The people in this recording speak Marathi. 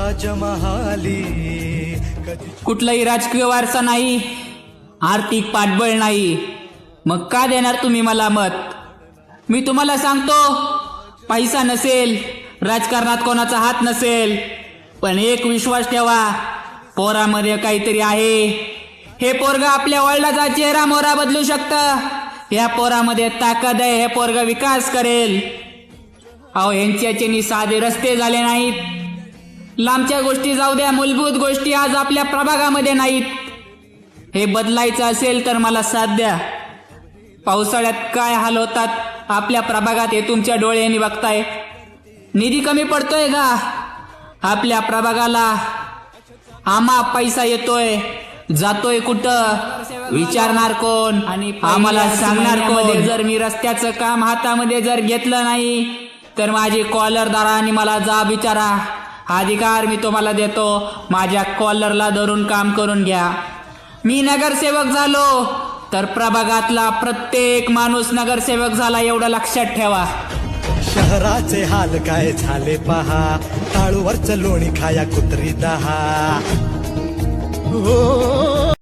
राजमहाली कुठलाही राजकीय वारसा नाही, आर्थिक पाठबळ नाही, मग का देणार तुम्ही मला मत? मी तुम्हाला सांगतो, पैसा नसेल, राजकारणात कोणाचा हात नसेल, पण एक विश्वास ठेवा, पोरामध्ये काहीतरी आहे. हे पोरगा आपल्या वडिलाचा चेहरा मोहरा बदलू शकतं. या पोरामध्ये ताकद आहे. हे पोरगा विकास करेल. अहो, यांच्यानी साधे रस्ते झाले नाहीत. लांबच्या गोष्टी जाऊ द्या, मूलभूत गोष्टी आज आपल्या प्रभागामध्ये नाहीत. हे बदलायचं असेल तर मला साथ द्या. पावसाळ्यात काय हाल होतात आपल्या प्रभागात हे तुमच्या डोळ्यांनी बघताय. निधी कमी पडतोय का आपल्या प्रभागाला? आम्हा पैसा येतोय, जातोय कुठं? विचारणार कोण आणि आम्हाला सांगणार कोण? जर मी रस्त्याचं काम हातामध्ये जर घेतलं नाही तर माझी कॉलरदारांनी मला जाब विचारा. हा अधिकार मी तुम्हाला देतो. माझ्या कॉलरला धरून काम करून घ्या. मी नगरसेवक झालो तर प्रभागातला प्रत्येक माणूस नगरसेवक झाला, एवढं लक्षात ठेवा. शहराचे हाल काय झाले पहा, टाळूवरचं लोणी खाया कुत्री दहा. हो